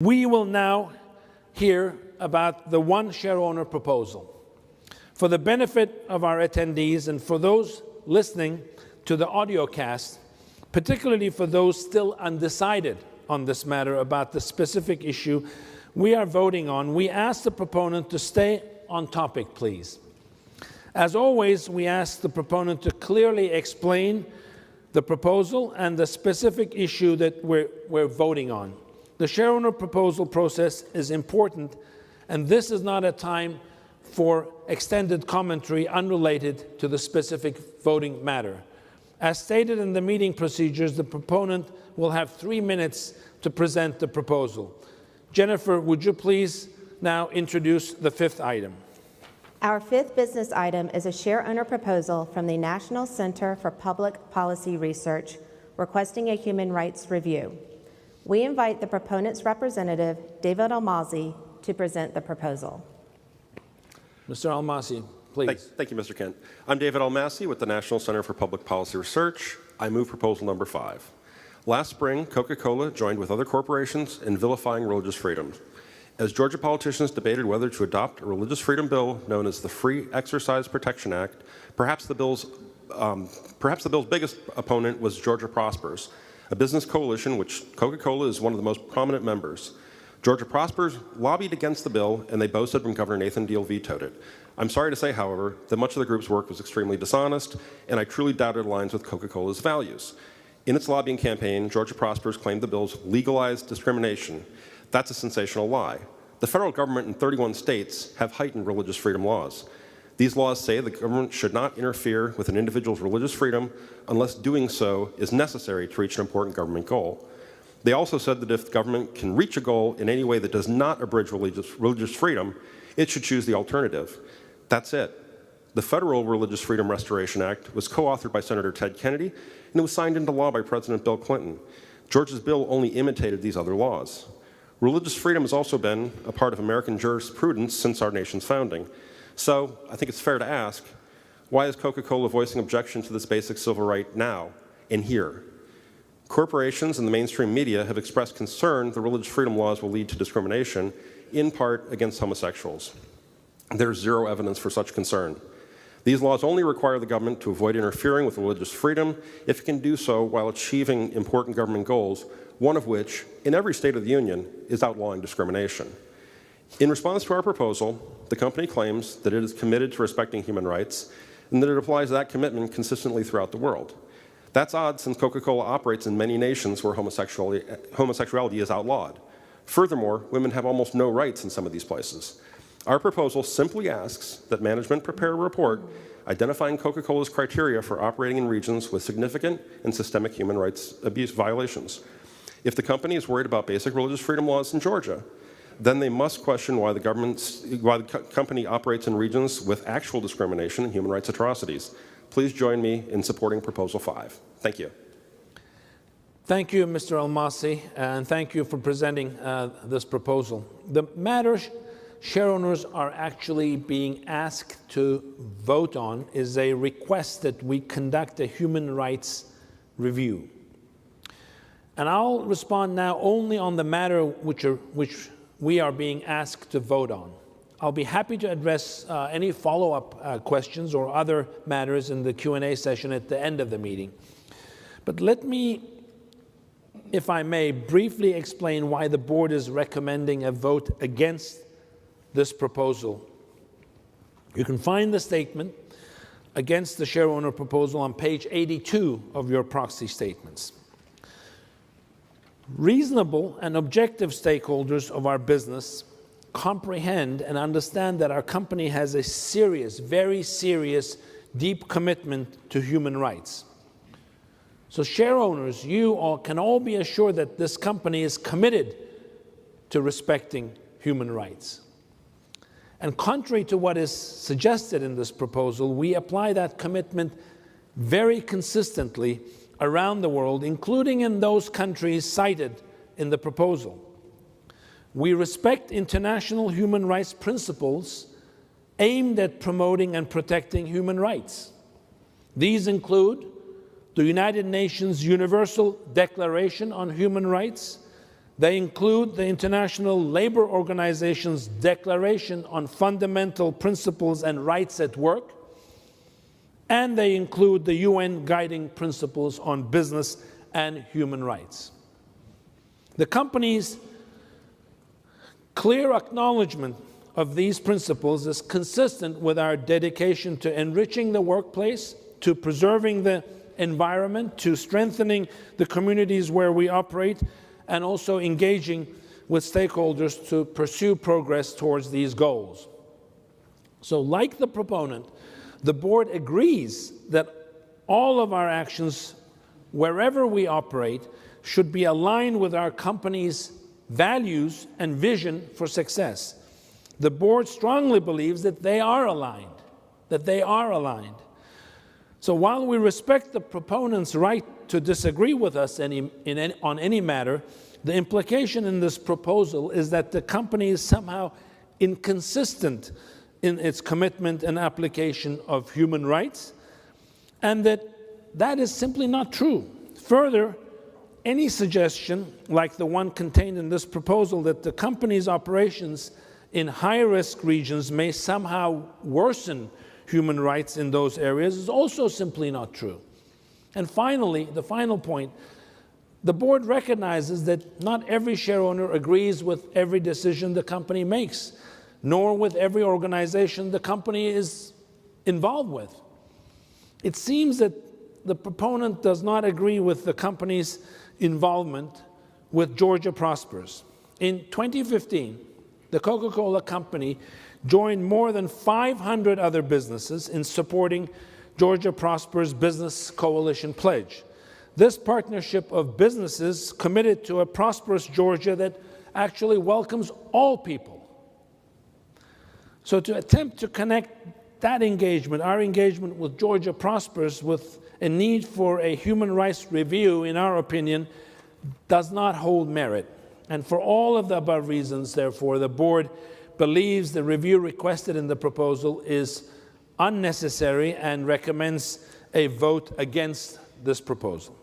We will now hear about the one shareowner proposal. For the benefit of our attendees and for those listening to the audio cast, particularly for those still undecided on this matter about the specific issue we are voting on, we ask the proponent to stay on topic, please. As always, we ask the proponent to clearly explain the proposal and the specific issue that we're voting on. The shareowner proposal process is important, and this is not a time for extended commentary unrelated to the specific voting matter. As stated in the meeting procedures, the proponent will have 3 minutes to present the proposal. Jennifer, would you please now introduce the fifth item? Our fifth business item is a shareowner proposal from the National Center for Public Policy Research requesting a human rights review. We invite the proponent's representative, David Almasi, to present the proposal. Mr. Almasi, please. Thank you, Mr. Kent. I'm David Almasi with the National Center for Public Policy Research. I move proposal number 5. Last spring, Coca-Cola joined with other corporations in vilifying religious freedom. As Georgia politicians debated whether to adopt a religious freedom bill known as the Free Exercise Protection Act, perhaps the bill's biggest opponent was Georgia Prospers, a business coalition which Coca-Cola is one of the most prominent members. Georgia Prospers lobbied against the bill, and they boasted when Governor Nathan Deal vetoed it. I'm sorry to say, however, that much of the group's work was extremely dishonest, and I truly doubt it aligns with Coca-Cola's values. In its lobbying campaign, Georgia Prospers claimed the bill's legalized discrimination. That's a sensational lie. The federal government in 31 states have heightened religious freedom laws. These laws say the government should not interfere with an individual's religious freedom unless doing so is necessary to reach an important government goal. They also said that if the government can reach a goal in any way that does not abridge religious freedom, it should choose the alternative. That's it. The Federal Religious Freedom Restoration Act was co-authored by Senator Ted Kennedy, and it was signed into law by President Bill Clinton. Georgia's bill only imitated these other laws. Religious freedom has also been a part of American jurisprudence since our nation's founding. So I think it's fair to ask, why is Coca-Cola voicing objection to this basic civil right now and here? Corporations and the mainstream media have expressed concern the religious freedom laws will lead to discrimination, in part against homosexuals. There's zero evidence for such concern. These laws only require the government to avoid interfering with religious freedom if it can do so while achieving important government goals, one of which, in every state of the union, is outlawing discrimination. In response to our proposal, the company claims that it is committed to respecting human rights and that it applies that commitment consistently throughout the world. That's odd since Coca-Cola operates in many nations where homosexuality is outlawed. Furthermore, women have almost no rights in some of these places. Our proposal simply asks that management prepare a report identifying Coca-Cola's criteria for operating in regions with significant and systemic human rights abuse violations. If the company is worried about basic religious freedom laws in Georgia, then they must question why the company operates in regions with actual discrimination and human rights atrocities. Please join me in supporting Proposal 5. Thank you. Thank you, Mr. Almasi, and thank you for presenting this proposal. The matter shareowners are actually being asked to vote on is a request that we conduct a human rights review. And I'll respond now only on the matter which we are being asked to vote on. I'll be happy to address any follow-up questions or other matters in the Q&A session at the end of the meeting. But let me, if I may, briefly explain why the board is recommending a vote against this proposal. You can find the statement against the shareowner proposal on page 82 of your proxy statements. Reasonable and objective stakeholders of our business comprehend and understand that our company has a serious, very serious, deep commitment to human rights. So shareowners, you all can all be assured that this company is committed to respecting human rights. And contrary to what is suggested in this proposal, we apply that commitment very consistently around the world, including in those countries cited in the proposal. We respect international human rights principles aimed at promoting and protecting human rights. These include the United Nations Universal Declaration on Human Rights, They include the International Labor Organization's Declaration on Fundamental Principles and Rights at Work, and they include the UN Guiding Principles on Business and Human Rights. The company's clear acknowledgement of these principles is consistent with our dedication to enriching the workplace, to preserving the environment, to strengthening the communities where we operate, and also engaging with stakeholders to pursue progress towards these goals. So, like the proponent, the board agrees that all of our actions, wherever we operate, should be aligned with our company's values and vision for success. The board strongly believes that they are aligned, So while we respect the proponent's right to disagree with us on any matter, the implication in this proposal is that the company is somehow inconsistent in its commitment and application of human rights, and that is simply not true. Further, any suggestion, like the one contained in this proposal, that the company's operations in high-risk regions may somehow worsen human rights in those areas is also simply not true. And finally, the final point, the board recognizes that not every shareowner agrees with every decision the company makes, nor with every organization the company is involved with. It seems that the proponent does not agree with the company's involvement with Georgia Prospers. In 2015, the Coca-Cola company joined more than 500 other businesses in supporting Georgia Prospers Business Coalition Pledge. This partnership of businesses committed to a prosperous Georgia that actually welcomes all people. So to attempt to connect that engagement, our engagement with Georgia Prospers, with a need for a human rights review, in our opinion, does not hold merit. And for all of the above reasons, therefore, the board believes the review requested in the proposal is unnecessary and recommends a vote against this proposal.